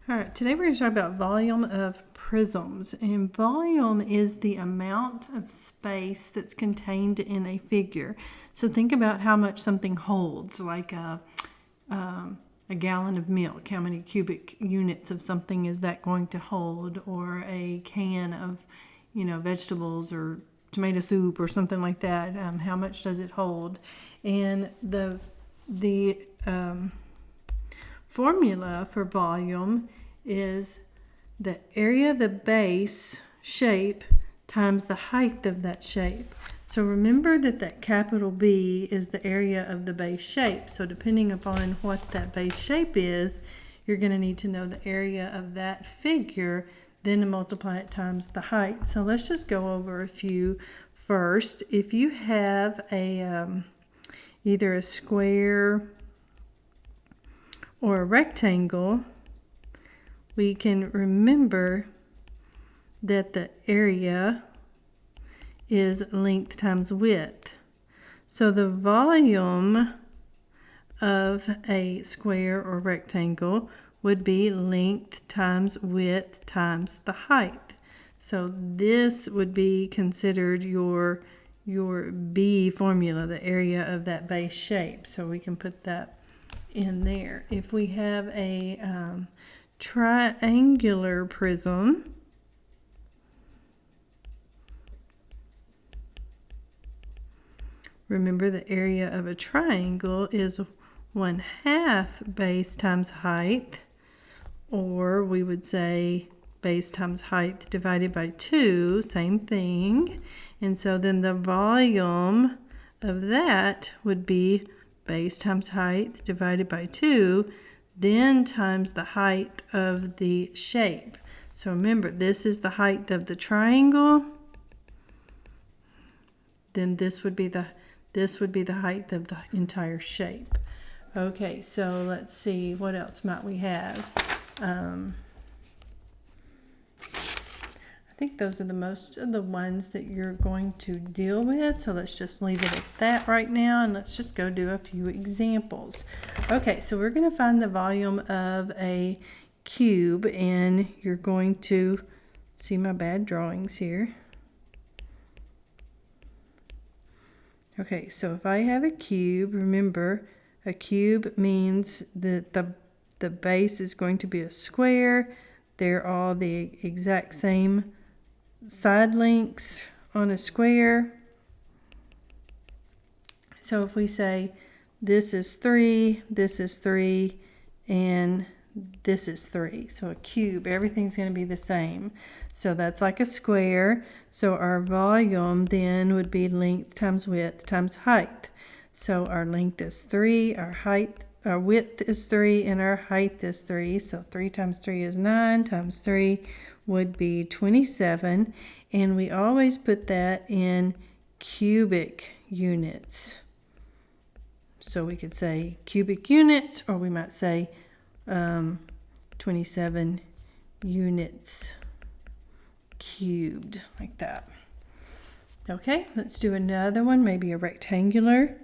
All right, today we're going to talk about volume of prisms. And volume is the amount of space that's contained in a figure. So think about how much something holds, like a gallon of milk. How many cubic units of something is that going to hold? Or a can of, vegetables or tomato soup or something like that. How much does it hold? And the formula for volume is the area of the base shape times the height of that shape. So remember that capital B is the area of the base shape. So depending upon what that base shape is, you're going to need to know the area of that figure, then to multiply it times the height. So let's just go over a few first. If you have either a square or a rectangle, we can remember that the area is length times width. So the volume of a square or rectangle would be length times width times the height. So this would be considered your B formula, the area of that base shape. So we can put that in there. If we have a triangular prism, remember the area of a triangle is 1/2 base times height, or we would say base times height divided by 2, same thing. And so then the volume of that would be base times height divided by 2, then times the height of the shape. So remember, this is the height of the triangle. Then this would be the height of the entire shape. Okay, so let's see, what else might we have? I think those are the most of the ones that you're going to deal with. So let's just leave it at that right now, and let's just go do a few examples. Okay, so we're going to find the volume of a cube, and you're going to see my bad drawings here. Okay, so if I have a cube, remember a cube means that the base is going to be a square. They're all the exact same side lengths on a square. So if we say this is 3, and this is 3. So a cube, everything's going to be the same. So that's like a square. So our volume then would be length times width times height. So our length is 3, our width is 3, and our height is 3. So 3 times 3 is 9, times 3 would be 27. And we always put that in cubic units. So we could say cubic units, or we might say 27 units cubed, like that. Okay, let's do another one, maybe a rectangular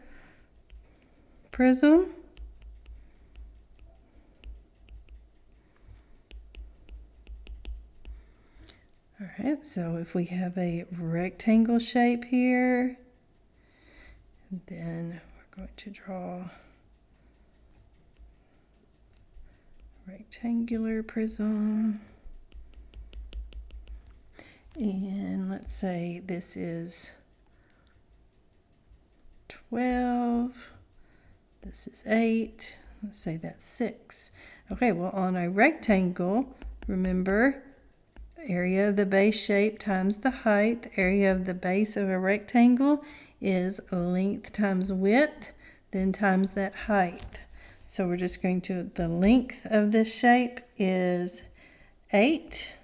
prism. All right, so if we have a rectangle shape here, then we're going to draw rectangular prism. And let's say this is 12, this is 8, let's say that's 6. Okay, well on a rectangle, remember, area of the base shape times the height. The area of the base of a rectangle is length times width, then times that height. So we're just going to, the length of this shape is 8,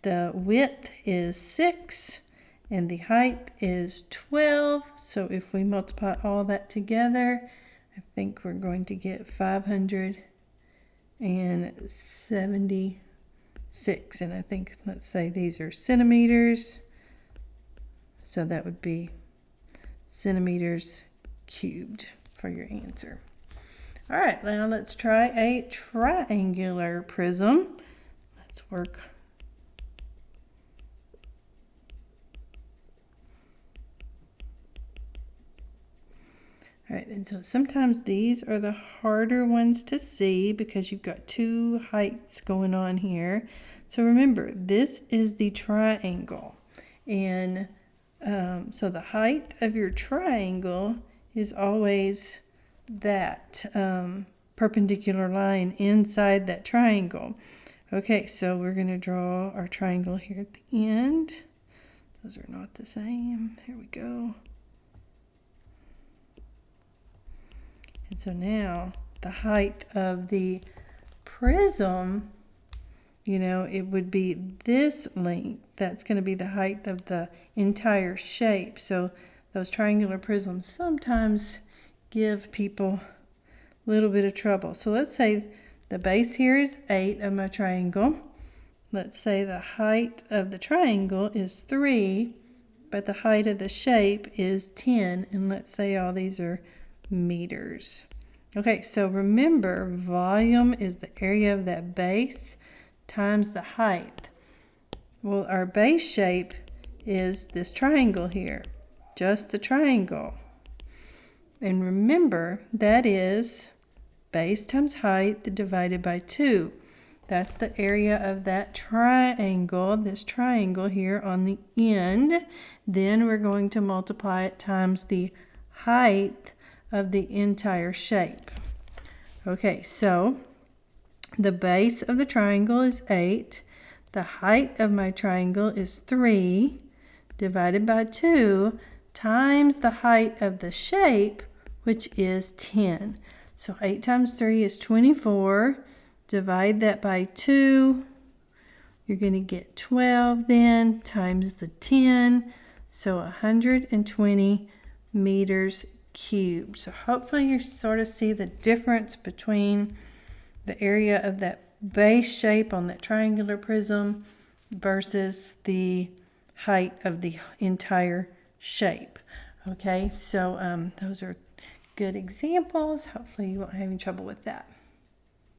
the width is 6, and the height is 12. So if we multiply all that together, I think we're going to get 576. And I think, let's say these are centimeters. So that would be centimeters cubed for your answer. All right, now let's try a triangular prism. Let's work. All right, and so sometimes these are the harder ones to see because you've got two heights going on here. So remember, this is the triangle. And so the height of your triangle is always that perpendicular line inside that triangle. Okay, so we're going to draw our triangle here at the end. Those are not the same. Here we go. And so now the height of the prism, you know, it would be this length. That's going to be the height of the entire shape. So those triangular prisms sometimes give people a little bit of trouble. So let's say the base here is 8 of my triangle. Let's say the height of the triangle is 3, but the height of the shape is 10. And let's say all these are meters. Okay, so remember, volume is the area of that base times the height. Well, our base shape is this triangle here, just the triangle. And remember, that is base times height divided by 2. That's the area of that triangle, this triangle here on the end. Then we're going to multiply it times the height of the entire shape. Okay, so the base of the triangle is 8. The height of my triangle is 3 divided by 2 times the height of the shape, which is 10. So 8 times 3 is 24. Divide that by 2. You're going to get 12 then times the 10. So 120 meters cubed. So hopefully you sort of see the difference between the area of that base shape on that triangular prism versus the height of the entire shape. Okay, so those are good examples. Hopefully you won't have any trouble with that.